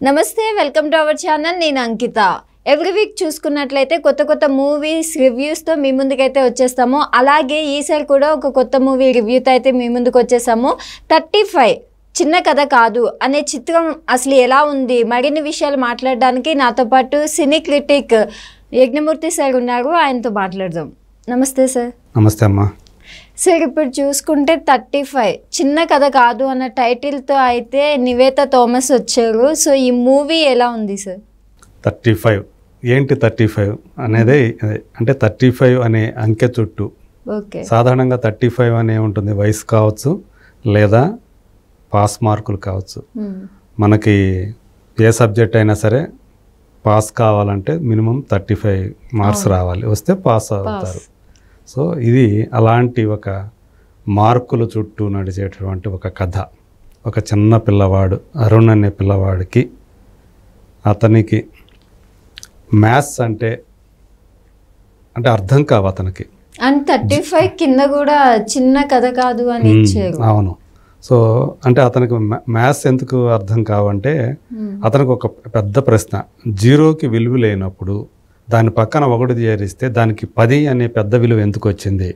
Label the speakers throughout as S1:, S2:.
S1: నమస్తే, welcome to our channel. నేను అంకిత. Every week చూసుకున్నట్లయితే కొత్త కొత్త మూవీస్ రివ్యూస్తో మీ ముందుకైతే వచ్చేస్తాము. అలాగే ఈసారి కూడా ఒక కొత్త మూవీ రివ్యూతో అయితే మీ ముందుకు వచ్చేసాము. 35 చిన్న కథ కాదు అనే చిత్రం అసలు ఎలా ఉంది, మరిన్ని విషయాలు మాట్లాడడానికి నాతో పాటు సినీ క్రిటిక్ యజ్ఞమూర్తి సార్ ఉన్నారు. ఆయనతో మాట్లాడదాం. నమస్తే సార్.
S2: నమస్తే అమ్మా.
S1: సార్, ఇప్పుడు చూసుకుంటే 35 చిన్న కథ కాదు అన్న టైటిల్తో అయితే నివేతా థామస్ వచ్చారు. సో ఈ మూవీ ఎలా ఉంది సార్?
S2: 35 ఏంటి 35 అనేది, అంటే 35 అనే అంకె చుట్టూ సాధారణంగా 35 అనే ఉంటుంది. వయసు కావచ్చు లేదా పాస్ మార్కులు కావచ్చు. మనకి ఏ సబ్జెక్ట్ అయినా సరే పాస్ కావాలంటే మినిమం 35 మార్క్స్ రావాలి, వస్తే పాస్ అవుతారు. సో ఇది అలాంటి ఒక మార్కుల చుట్టూ నడిచేటటువంటి ఒక కథ. ఒక చిన్న పిల్లవాడు, అరుణ్ అనే పిల్లవాడికి, అతనికి మ్యాథ్స్ అంటే అర్థం కావు అతనికి.
S1: అండ్ 35 కింద కూడా చిన్న కథ కాదు అని ఇచ్చారు.
S2: అవును. సో అంటే అతనికి మ్యాథ్స్ ఎందుకు అర్థం కావంటే, అతనికి ఒక పెద్ద ప్రశ్న, జీరోకి విలువ లేనప్పుడు దాని పక్కన 1 చేరిస్తే దానికి 10 అనే పెద్ద విలువ ఎందుకు వచ్చింది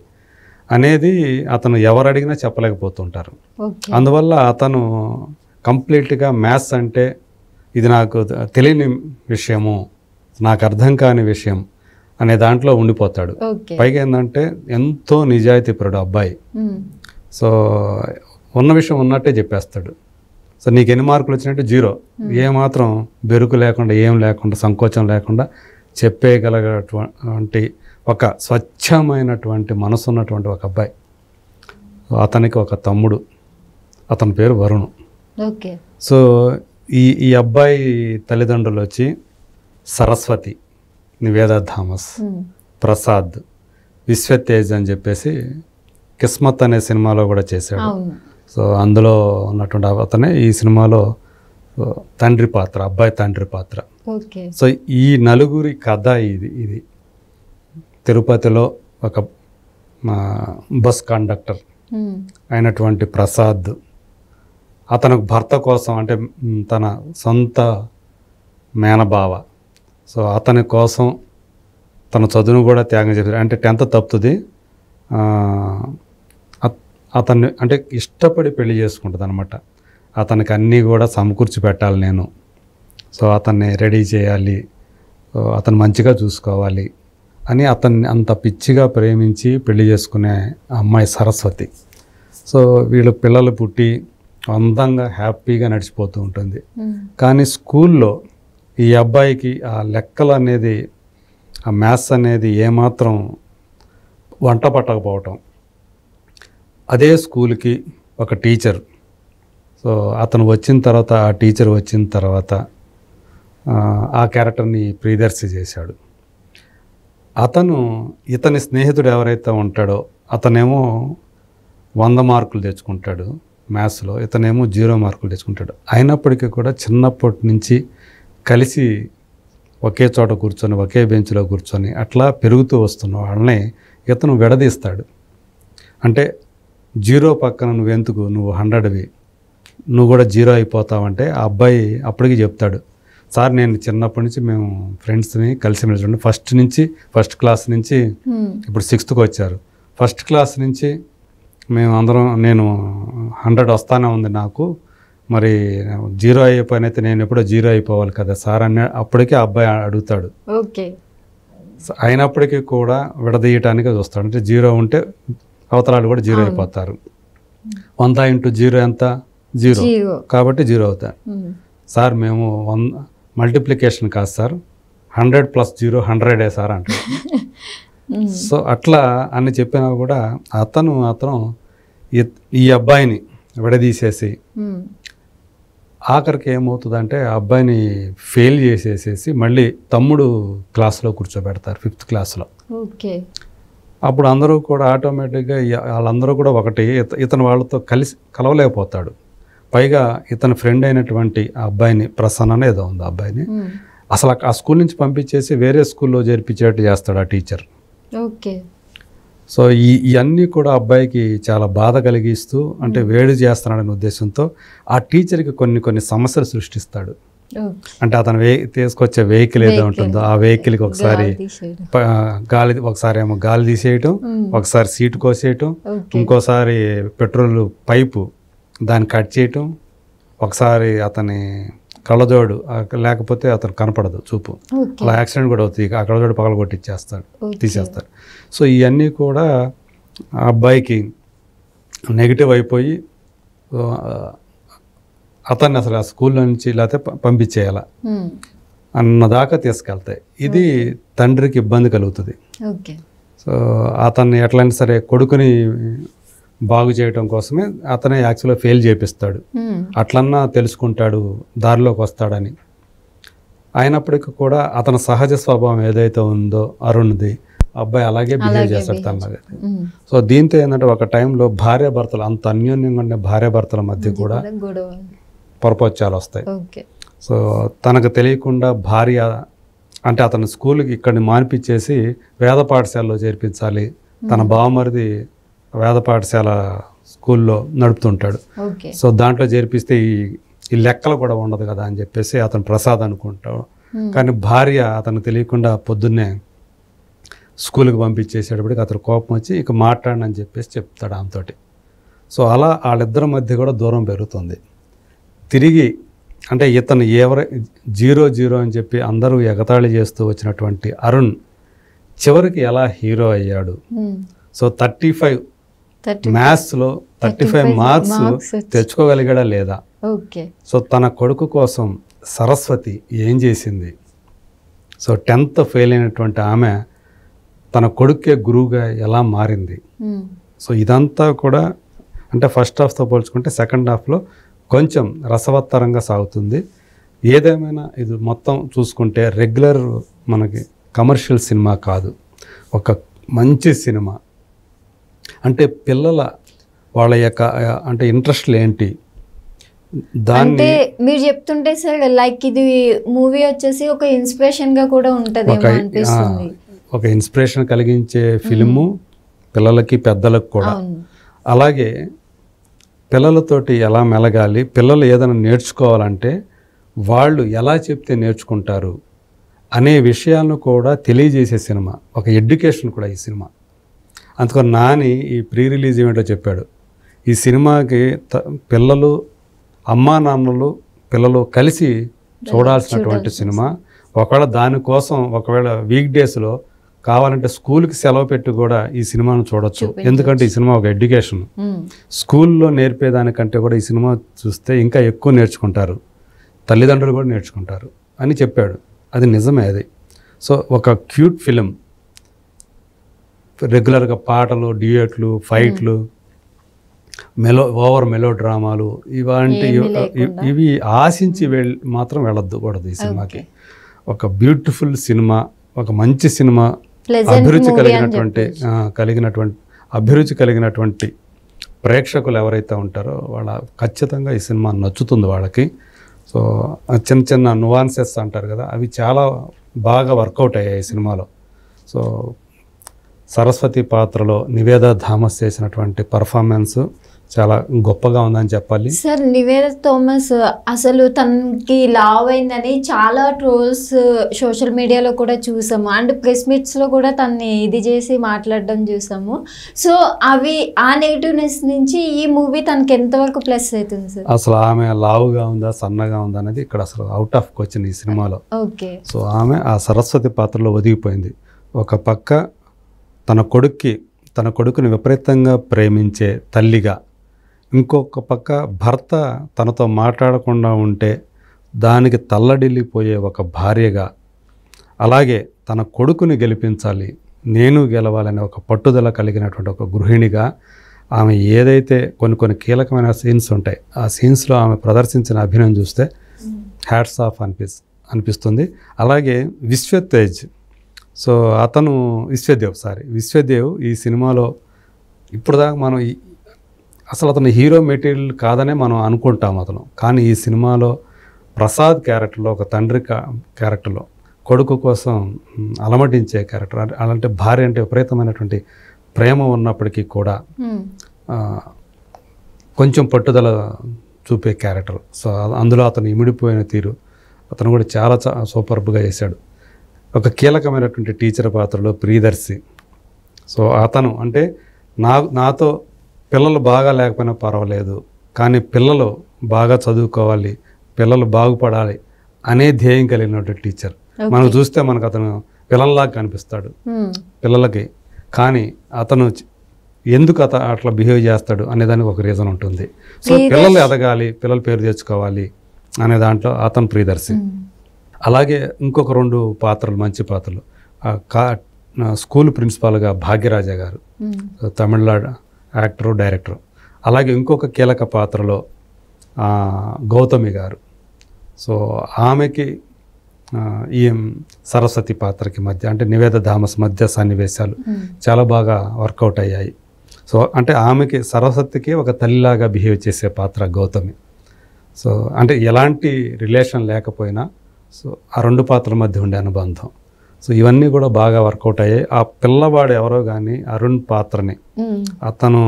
S2: అనేది అతను ఎవరు అడిగినా చెప్పలేకపోతుంటారు. అందువల్ల అతను కంప్లీట్గా మ్యాథ్స్ అంటే ఇది నాకు తెలియని విషయము, నాకు అర్థం కాని విషయం అనే దాంట్లో ఉండిపోతాడు. పైగా ఏంటంటే ఎంతో నిజాయితీపరుడు అబ్బాయి. సో ఉన్న విషయం ఉన్నట్టే చెప్పేస్తాడు. సో నీకు ఎన్ని మార్కులు వచ్చినట్టు 0, ఏమాత్రం బెరుకు లేకుండా, ఏం లేకుండా, సంకోచం లేకుండా చెప్పేయగలగటువంటి ఒక స్వచ్ఛమైనటువంటి మనసు ఉన్నటువంటి ఒక అబ్బాయి. అతనికి ఒక తమ్ముడు, అతని పేరు వరుణ్. సో ఈ అబ్బాయి తల్లిదండ్రులు వచ్చి సరస్వతి, నివేదా థామస్, ప్రసాద్, విశ్వతేజ్ అని చెప్పేసి కిస్మత్ అనే సినిమాలో కూడా చేశాడు. సో అందులో ఉన్నటువంటి అతనే ఈ సినిమాలో తండ్రి పాత్ర, అబ్బాయి తండ్రి పాత్ర. సో ఈ నలుగురి కథ ఇది. తిరుపతిలో ఒక బస్ కండక్టర్ అయినటువంటి ప్రసాద్, అతను భర్త కోసం, అంటే తన సొంత మేనబావ, సో అతని కోసం తన చదువును కూడా త్యాగం చేశారు. అంటే 10th తప్పుతుంది, అతన్ని అంటే ఇష్టపడి పెళ్లి చేసుకుంటుంది అనమాట. అతనికి అన్నీ కూడా సమకూర్చి పెట్టాలి నేను, సో అతన్ని రెడీ చేయాలి, అతను మంచిగా చూసుకోవాలి అని అతన్ని అంత పిచ్చిగా ప్రేమించి పెళ్లి చేసుకునే అమ్మాయి సరస్వతి. సో వీళ్ళు పిల్లలు పుట్టి అందంగా హ్యాపీగా నడిచిపోతూ ఉంటుంది. కానీ స్కూల్లో ఈ అబ్బాయికి ఆ లెక్కలు అనేది, ఆ మ్యాథ్స్ అనేది ఏమాత్రం వంట పట్టకపోవటం. అదే స్కూల్కి ఒక టీచర్, సో అతను వచ్చిన తర్వాత, ఆ టీచర్ వచ్చిన తర్వాత ఆ క్యారెక్టర్ని ప్రియదర్శి చేశాడు. ఇతని స్నేహితుడు ఎవరైతే ఉంటాడో అతనేమో 100 మార్కులు తెచ్చుకుంటాడు మ్యాథ్స్లో, ఇతనేమో 0 మార్కులు తెచ్చుకుంటాడు. అయినప్పటికీ కూడా చిన్నప్పటి నుంచి కలిసి ఒకే చోట కూర్చొని, ఒకే బెంచ్లో కూర్చొని అట్లా పెరుగుతూ వస్తున్న వాళ్ళని ఇతను విడదీస్తాడు. అంటే 0 పక్కన నువ్వెందుకు, నువ్వు 100వి, నువ్వు కూడా 0 అయిపోతావంటే ఆ అబ్బాయి అప్పటికి చెప్తాడు, సార్ నేను చిన్నప్పటి నుంచి మేము ఫ్రెండ్స్ని కలిసి మెలిసి ఫస్ట్ క్లాస్ నుంచి ఇప్పుడు 6th వచ్చారు. ఫస్ట్ క్లాస్ నుంచి మేము అందరం, నేను 100 వస్తానే ఉంది నాకు, మరి 0 అయిపోయినైతే నేను ఎప్పుడో 0 అయిపోవాలి కదా సార్ అని అప్పటికే ఆ అబ్బాయి అడుగుతాడు. అయినప్పటికీ కూడా విడదీయటానికి చూస్తాడు. అంటే 0 ఉంటే అవతలాలు కూడా 0 అయిపోతారు. 100 × 0 ఎంత? 0, కాబట్టి 0 అవుతారు. సార్ మేము మల్టిప్లికేషన్ కాదు సార్, 100 + 0 100 సార్ అంటారు. సో అట్లా అని చెప్పినా కూడా అతను ఈ అబ్బాయిని విడదీసేసి ఆఖరికి ఏమవుతుందంటే ఆ అబ్బాయిని ఫెయిల్ చేసేసేసి మళ్ళీ తమ్ముడు క్లాస్లో కూర్చోబెడతారు, 5th క్లాస్లో. అప్పుడు అందరూ కూడా ఆటోమేటిక్గా వాళ్ళందరూ కూడా ఒకటి, ఇతను వాళ్ళతో కలవలేకపోతాడు. పైగా ఇతని ఫ్రెండ్ అయినటువంటి ఆ అబ్బాయిని, ప్రసన్న ఏదో ఉంది ఆ అబ్బాయిని, అసలు ఆ స్కూల్ నుంచి పంపించేసి వేరే స్కూల్లో చేర్పించేట్టు చేస్తాడు ఆ టీచర్. సో ఇవన్నీ కూడా అబ్బాయికి చాలా బాధ కలిగిస్తూ, అంటే వేడి చేస్తున్నాడనే ఉద్దేశంతో ఆ టీచర్కి కొన్ని సమస్యలు సృష్టిస్తాడు. అంటే అతను తీసుకొచ్చే వెహికల్ ఏదో ఉంటుందో ఆ వెహికల్కి ఒకసారి ఒకసారి ఏమో గాలి తీసేయటం, ఒకసారి సీటు కోసేయటం, ఇంకోసారి పెట్రోల్ పైపు దాన్ని కట్ చేయటం, ఒకసారి అతని కళ్ళజోడు లేకపోతే అతను కనపడదు చూపు, అలా యాక్సిడెంట్ కూడా అవుతుంది, ఆ కళ్ళజోడు పగల కొట్టిచ్చేస్తాడు, తీసేస్తాడు. సో ఇవన్నీ కూడా ఆ అబ్బాయికి నెగిటివ్ అయిపోయి అతన్ని అసలు ఆ స్కూల్లో నుంచి లేకపోతే పంపించేయాల అన్నదాకా తీసుకెళ్తాయి. ఇది తండ్రికి ఇబ్బంది కలుగుతుంది. సో అతన్ని ఎట్లయినా సరే కొడుకుని బాగు చేయడం కోసమే అతనే యాక్చువల్గా ఫెయిల్ చేపిస్తాడు, అట్లన్నా తెలుసుకుంటాడు, దారిలోకి వస్తాడని. అయినప్పటికీ కూడా అతని సహజ స్వభావం ఏదైతే ఉందో అరుణ్ది, అబ్బాయి అలాగే బిహేవ్ చేస్తాడు తనలాగా. సో దీంతో ఏంటంటే ఒక టైంలో భార్యాభర్తలు అంత అన్యోన్యంగా ఉండే భార్యాభర్తల మధ్య కూడా పొరపచ్చాలు వస్తాయి. సో తనకు తెలియకుండా భార్య అంటే అతను స్కూల్కి ఇక్కడిని మానిపించేసి వేద పాఠశాలలో చేర్పించాలి, తన బావమరిది వేద పాఠశాల స్కూల్లో నడుపుతుంటాడు. సో దాంట్లో చేర్పిస్తే ఈ లెక్కలు కూడా ఉండదు కదా అని చెప్పేసి అతను ప్రసాద్ అనుకుంటాడు. కానీ భార్య అతను తెలియకుండా పొద్దున్నే స్కూల్కి పంపించేసేటప్పటికి అతను కోపం వచ్చి ఇక మాట్లాడనని చెప్పేసి చెప్తాడు ఆమెతోటి. సో అలా వాళ్ళిద్దరి మధ్య కూడా దూరం పెరుగుతుంది. తిరిగి అంటే ఇతను 0-0 అని చెప్పి అందరూ ఎగతాళి చేస్తూ వచ్చినటువంటి అరుణ్ చివరికి ఎలా హీరో అయ్యాడు. సో 35 మ్యాథ్స్లో 35 మార్క్స్ తెచ్చుకోగలిగాడా లేదా. సో తన కొడుకు కోసం సరస్వతి ఏం చేసింది. సో 10th ఫెయిల్ అయినటువంటి ఆమె తన కొడుకే గురువుగా ఎలా మారింది. సో ఇదంతా కూడా అంటే ఫస్ట్ హాఫ్తో పోల్చుకుంటే సెకండ్ హాఫ్లో కొంచెం రసవత్తరంగా సాగుతుంది. ఏదేమైనా ఇది మొత్తం చూసుకుంటే రెగ్యులర్ మనకి కమర్షియల్ సినిమా కాదు, ఒక మంచి సినిమా. అంటే పిల్లల వాళ్ళ యొక్క అంటే ఇంట్రెస్ట్లు ఏంటి
S1: దాన్ని మీరు చెప్తుంటే సార్ లైక్ ఇది మూవీ వచ్చేసి ఒక ఇన్స్పిరేషన్ గా కూడా ఉంటది,
S2: ఒక ఇన్స్పిరేషన్ కలిగించే ఫిల్ము పిల్లలకి పెద్దలకు కూడా. అలాగే పిల్లలతోటి ఎలా మెలగాలి, పిల్లలు ఏదైనా నేర్చుకోవాలంటే వాళ్ళు ఎలా చెప్తే నేర్చుకుంటారు అనే విషయాలను కూడా తెలియజేసే సినిమా, ఒక ఎడ్యుకేషన్ కూడా ఈ సినిమా. అందుకని నాని ఈ ప్రీ రిలీజ్ ఈవెంట్లో చెప్పాడు, ఈ సినిమాకి పిల్లలు అమ్మా నాన్నలు పిల్లలు కలిసి చూడాల్సినటువంటి సినిమా. ఒకవేళ దానికోసం ఒకవేళ వీక్ డేస్లో కావాలంటే స్కూల్కి సెలవు పెట్టి కూడా ఈ సినిమాను చూడొచ్చు. ఎందుకంటే ఈ సినిమా ఒక ఎడ్యుకేషన్. స్కూల్లో నేర్పేదానికంటే కూడా ఈ సినిమా చూస్తే ఇంకా ఎక్కువ నేర్చుకుంటారు, తల్లిదండ్రులు కూడా నేర్చుకుంటారు అని చెప్పాడు. అది నిజమే అది. సో ఒక క్యూట్ ఫిలిం, రెగ్యులర్గా పాటలు, డ్యూయెట్లు, ఫైట్లు, ఓవర్ మెలో డ్రామాలు ఇవి ఆశించి మాత్రం వెళ్ళకూడదు ఈ సినిమాకి. ఒక బ్యూటిఫుల్ సినిమా, ఒక మంచి సినిమా, అభిరుచి కలిగినటువంటి ప్రేక్షకులు ఎవరైతే ఉంటారో వాళ్ళ ఖచ్చితంగా ఈ సినిమా నచ్చుతుంది వాళ్ళకి. సో చిన్న చిన్న నువాన్సెస్ అంటారు కదా, అవి చాలా బాగా వర్కౌట్ అయ్యాయి ఈ సినిమాలో. సో సరస్వతి పాత్రలో నివేదా థామస్ చేసినటువంటి పర్ఫార్మెన్స్ చాలా గొప్పగా ఉందని చెప్పాలి.
S1: సార్ నివేదా థామస్ అసలు తనకి లావ్ అయిందని చాలా ట్రోల్స్ సోషల్ మీడియాలో కూడా చూసాము, అండ్ ప్రెస్ మీట్స్లో కూడా తనని ఇది చేసి మాట్లాడడం చూసాము. సో అవి ఆ నెగిటివ్నెస్ నుంచి ఈ మూవీ తనకి ఎంతవరకు ప్లస్ అవుతుంది సార్?
S2: అసలు ఆమె లావుగా ఉందా సన్నగా ఉందా అనేది ఇక్కడ అసలు అవుట్ ఆఫ్ క్వశ్చన్ ఈ సినిమాలో.
S1: ఓకే.
S2: సో ఆమె ఆ సరస్వతి పాత్రలో ఒదిగిపోయింది. ఒక పక్క తన కొడుకుని విపరీతంగా ప్రేమించే తల్లిగా, ఇంకొక పక్క భర్త తనతో మాట్లాడకుండా ఉంటే దానికి తల్లడిల్లిపోయే ఒక భార్యగా, అలాగే తన కొడుకుని గెలిపించాలి, నేను గెలవాలనే ఒక పట్టుదల కలిగినటువంటి ఒక గృహిణిగా ఆమె ఏదైతే కొన్ని కీలకమైన సీన్స్ ఉంటాయి, ఆ సీన్స్లో ఆమె ప్రదర్శించిన అభినయం చూస్తే హ్యాట్స్ ఆఫ్ అనిపిస్తుంది. అలాగే విశ్వతేజ్, సో అతను విశ్వదేవ్ ఈ సినిమాలో ఇప్పుడు దాకా మనం అసలు అతను హీరో మెటీరియల్ కాదనే మనం అనుకుంటాం అతను. కానీ ఈ సినిమాలో ప్రసాద్ క్యారెక్టర్లో, ఒక తండ్రి క్యారెక్టర్లో, కొడుకు కోసం అలమటించే క్యారెక్టర్, అలాంటి భార్య అంటే విపరీతమైనటువంటి ప్రేమ ఉన్నప్పటికీ కూడా కొంచెం పట్టుదల చూపే క్యారెక్టర్. సో అందులో అతను ఇమిడిపోయిన తీరు, అతను కూడా చాలా సూపర్బ్గా చేశాడు. ఒక కీలకమైనటువంటి టీచర్ పాత్రలో ప్రియదర్శి. సో అతను అంటే నాతో పిల్లలు బాగా లేకపోయినా పర్వాలేదు, కానీ పిల్లలు బాగా చదువుకోవాలి, పిల్లలు బాగుపడాలి అనే ధ్యేయం కలిగినటువంటి టీచర్. మనం చూస్తే మనకు అతను పిల్లల్లాగా కనిపిస్తాడు పిల్లలకి, కానీ అతను ఎందుకు అట్లా బిహేవ్ చేస్తాడు అనే దానికి ఒక రీజన్ ఉంటుంది. సో పిల్లలు ఎదగాలి, పిల్లల పేరు తెచ్చుకోవాలి అనే దాంట్లో అతను ప్రియదర్శి. అలాగే ఇంకొక 2 పాత్రలు మంచి పాత్రలు, స్కూల్ ప్రిన్సిపాల్గా భాగ్యరాజా గారు, తమిళనాడు యాక్టరు డైరెక్టరు. అలాగే ఇంకొక కీలక పాత్రలో గౌతమి గారు. సో ఆమెకి ఈ సరస్వతి పాత్రకి మధ్య అంటే నివేద థామస్ మధ్య సన్నివేశాలు చాలా బాగా వర్కౌట్ అయ్యాయి. సో అంటే ఆమెకి సరస్వతికి ఒక తల్లిలాగా బిహేవ్ చేసే పాత్ర గౌతమి. సో అంటే ఎలాంటి రిలేషన్ లేకపోయినా సో ఆ 2 పాత్రల మధ్య ఉండే అనుబంధం, సో ఇవన్నీ కూడా బాగా వర్కౌట్ అయ్యాయి. ఆ పిల్లవాడు ఎవరో కానీ అరుణ్ పాత్రని అతను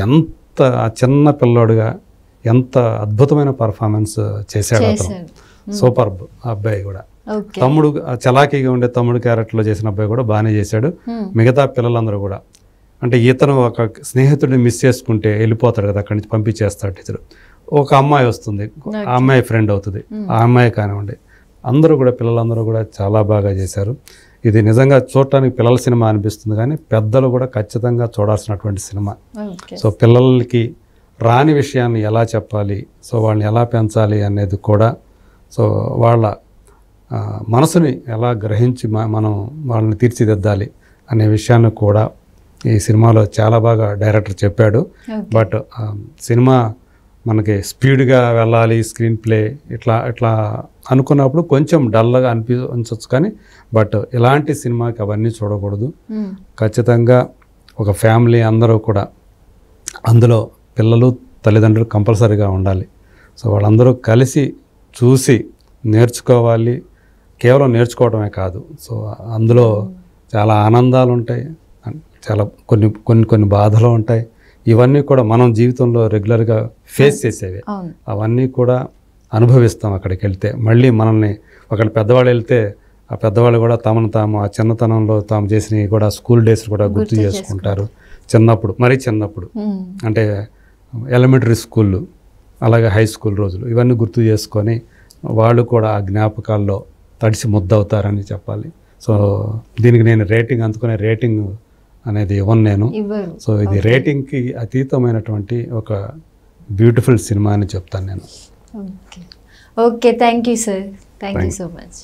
S2: ఎంత చిన్న పిల్లోడుగా ఎంత అద్భుతమైన పర్ఫార్మెన్స్ చేశాడు అతను. సూపర్బ్. ఆ అబ్బాయి కూడా తమ్ముడు చలాకీగా ఉండే తమ్ముడు క్యారెక్టర్లో చేసిన అబ్బాయి కూడా బాగానే చేశాడు. మిగతా పిల్లలందరూ కూడా అంటే ఇతను ఒక స్నేహితుడిని మిస్ చేసుకుంటే వెళ్ళిపోతాడు కదా, అక్కడి నుంచి పంపించేస్తాడు టీచర్. ఒక అమ్మాయి వస్తుంది, ఆ అమ్మాయి ఫ్రెండ్ అవుతుంది, ఆ అమ్మాయి కానివ్వండి, అందరూ కూడా పిల్లలందరూ కూడా చాలా బాగా చేశారు. ఇది నిజంగా చూడటానికి పిల్లల సినిమా అనిపిస్తుంది, కానీ పెద్దలు కూడా ఖచ్చితంగా చూడాల్సినటువంటి సినిమా. సో పిల్లలకి రాని విషయాన్ని ఎలా చెప్పాలి, సో వాళ్ళని ఎలా పెంచాలి అనేది కూడా, సో వాళ్ళ మనసుని ఎలా గ్రహించి మనం వాళ్ళని తీర్చిదిద్దాలి అనే విషయాన్ని కూడా ఈ సినిమాలో చాలా బాగా డైరెక్టర్ చెప్పాడు. బట్ సినిమా మనకి స్పీడ్గా వెళ్ళాలి, స్క్రీన్ ప్లే ఇట్లా అనుకున్నప్పుడు కొంచెం డల్గా అనిపించవచ్చు, కానీ బట్ ఇలాంటి సినిమాకి అవన్నీ చూడకూడదు. ఖచ్చితంగా ఒక ఫ్యామిలీ అందరూ కూడా అందులో పిల్లలు తల్లిదండ్రులు కంపల్సరీగా ఉండాలి. సో వాళ్ళందరూ కలిసి చూసి నేర్చుకోవాలి. కేవలం నేర్చుకోవడమే కాదు, సో అందులో చాలా ఆనందాలు ఉంటాయి, చాలా కొన్ని బాధలు ఉంటాయి. ఇవన్నీ కూడా మనం జీవితంలో రెగ్యులర్గా ఫేస్ చేసేవి. అవన్నీ కూడా అనుభవిస్తాం అక్కడికి వెళ్తే. మళ్ళీ మనల్ని ఒకళ్ళు పెద్దవాళ్ళు వెళ్తే ఆ పెద్దవాళ్ళు కూడా తాము ఆ చిన్నతనంలో తాము చేసినవి కూడా స్కూల్ డేస్ కూడా గుర్తు చేసుకుంటారు. చిన్నప్పుడు, మరీ చిన్నప్పుడు అంటే ఎలిమెంటరీ స్కూళ్ళు, అలాగే హై స్కూల్ రోజులు, ఇవన్నీ గుర్తు చేసుకొని వాళ్ళు కూడా ఆ జ్ఞాపకాల్లో తడిసి ముద్దవుతారని చెప్పాలి. సో దీనికి నేను అందుకునే రేటింగ్ అనేది ఇవ్వను నేను. సో ఇది రేటింగ్కి అతీతమైనటువంటి ఒక బ్యూటిఫుల్ సినిమా అని చెప్తాను నేను.
S1: Okay, thank you sir, thank you so much.